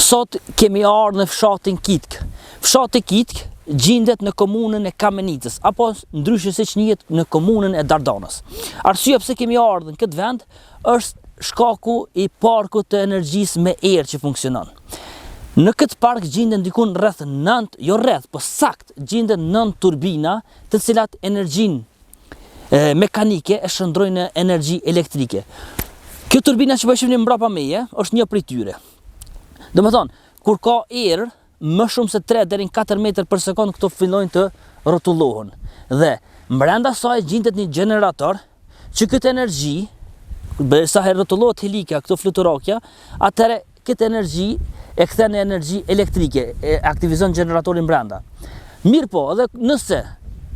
Sot kemi ardhur në fshatin Kitk. Fshati Kitk gjendet në komunën e Kamenicës, apo ndryshe siç njihet në komunën e Dardanës. Arsyeja pse kemi ardhur në këtë vend është shkaku i parkut të energjisë me erë që funksionon. Në këtë park gjenden dikun rreth 9, jo rreth, po sakt gjenden 9 turbina, të cilat energjinë mekanike e shndrojnë në energji elektrike. Kjo turbina që po e shihni mbrapa meje është një prej tyre. Domethënë, kur ka erë më shumë se 3 deri në 4 metër për sekond, këto fillojnë të rrotullohen. Dhe brenda saj gjendet një gjenerator që këtë energji, sa herë rrotullohet helika, këto fluturakja, atëherë këtë energji e kthen në energji elektrike, e aktivizon gjeneratorin brenda. Mirë po, edhe nëse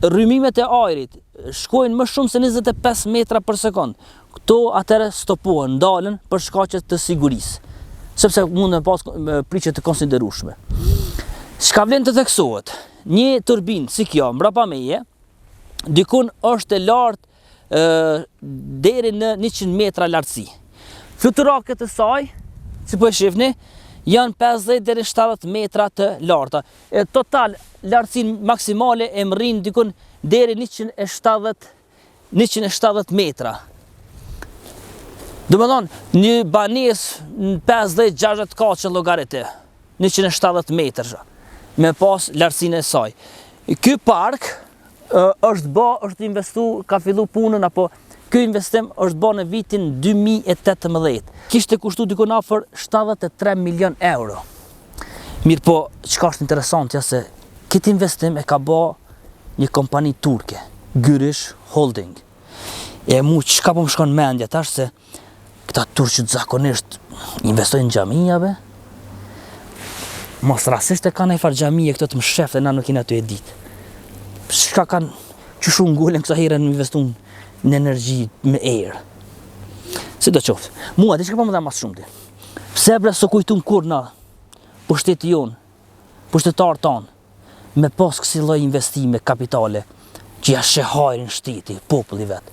rrymimet e ajrit shkojnë më shumë se 25 metra për sekond, këto atëherë stopohen, ndalen për shkaqe të sigurisë, sepse mund të pas priqe të konsiderueshme. Çka vlen të theksohet, një turbinë si kjo mbrapa meje, dikun është e lartë deri në 100 metra lartësi. Fluturaket e saj, si po e shihni, janë 50 deri 70 metra të larta. Total lartësinë maksimale e mrrin dikun deri 170 metra. Domethënë, një banesë në 50-60 kaçë llogaritë, 170 metra, me pas lartësinë e saj. Ky park është investuar, ka filluar punën, apo ky investim është bërë në vitin 2018. Kishte kushtuar dikon afër 73 milion euro. Mirë po, çka është interesante se këtë investim e ka bërë një kompani turke, Gyrish Holding. E mu çka po më shkon mendja tash se këta turqët zakonisht investojnë në xhamijave. Mos rastisht e kanë ai far xhamije këto të mshefte, na nuk kena aty e ditë. Çka kanë çu ngulen kësa herë në investuar në energji me erë. Sidoqoftë, mua diçka po më dha më shumë ti. Pse bre s'u kujtum kur na pushteti jon, pushtetar ton, me pas kësi lloj investime kapitale që ja shehajrin shteti, populli vet.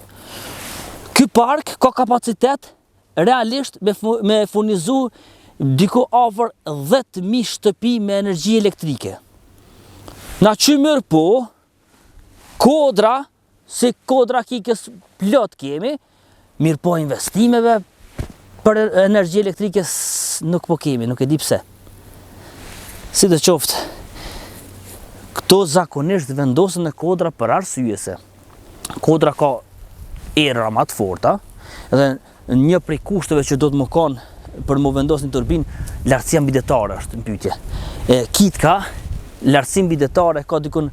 Ky park ka kapacitet realisht me furnizu diku afër 10.000 shtëpi me energji elektrike. Na qymër po, kodra, si kodra kikës plot kemi, mirë po investimeve për energji elektrike nuk po kemi, nuk e di pse. Sidoqoftë, këto zakonisht vendosen në kodra për arsye se kodra ka erëra më të forta, dhe një prej kushteve që do të më kanë për më vendosë një turbinë, lartësia mbidetare është në pyetje. Kitka, lartësia mbidetare ka dikun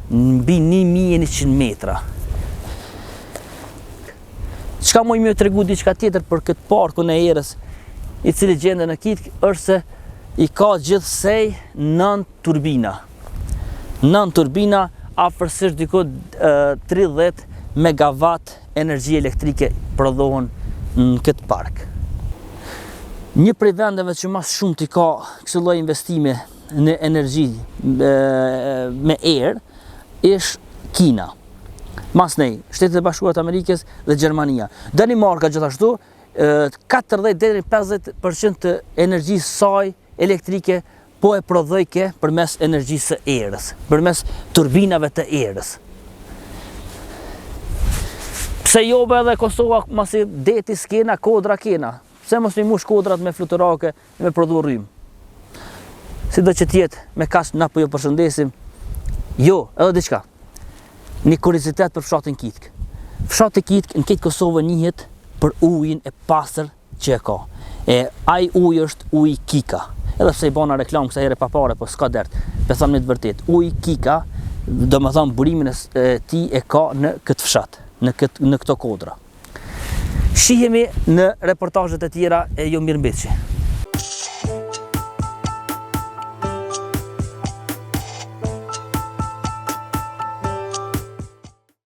mbi 1100 metra. Çka më të tregu diçka tjetër për këtë parkun e erës, i cili gjendet në Kitk, është se i ka gjithsej 9 turbina. 9 turbina, afërsisht diku 30 megawatt energji elektrike prodhohen në këtë park. Një prej vendeve që mas shumë t'i ka kësë lloj investime në energji me erë është Kina. Mas nej, Shtetet e Bashkuara të Amerikës dhe Gjermania. Danimarka gjithashtu 40 deri 50% të energjisë saj elektrike po e prodhojke përmes energjisë së erës, përmes turbinave të erës. Pse jo be edhe Kosova masi deti s'kena, kodra kena. Pse mos një mush kodrat me fluturake me prodhu rrymë. Si do që tjetë, me kas na po jo përshëndesim. Jo, edhe diçka. Një kuriozitet për fshatin Kitk. Fshati Kitk në këtë Kosovë njihet për ujin e pastër që e ka. Ai uji është uji Kika. Edhe pse i bona reklam kësa herë pa pare, po s'ka dert. Pe tham një të vërtet. Uji Kika, do më thamë burimin e ti e ka në këtë fshat, në këto kodra. Shihemi në reportazhet e tjera e Jo Mirëmbëçi.